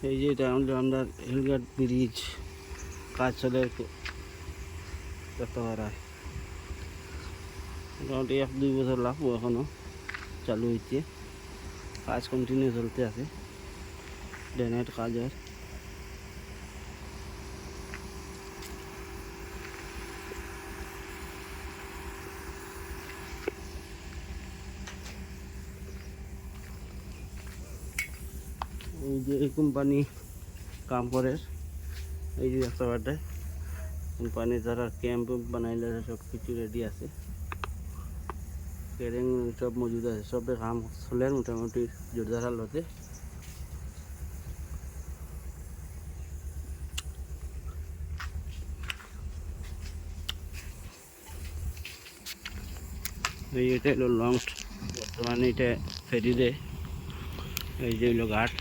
এই যে এটা আমাদের আমরা রেলঘাট ব্রিজ কাজ চলে করতে পারা মোটামুটি 1-2 বছর লাগবো, এখনো চালু হইতে, কাজ কন্টিনিউ চলতে আছে ড্রেনের কাজের। এই যে এই কোম্পানি কাম করে, এই যে রাস্তাঘাটে কোম্পানি যারা ক্যাম্প বানাইলে সব কিছু রেডি আছে, কেরিং সব মজুদ আছে, সব কাম চলে মোটামুটি জোরদার হালতে। এই এটা হলো লঞ্চ, বর্তমানে এটা ফেরি দেয়, এই যে হলো ঘাট।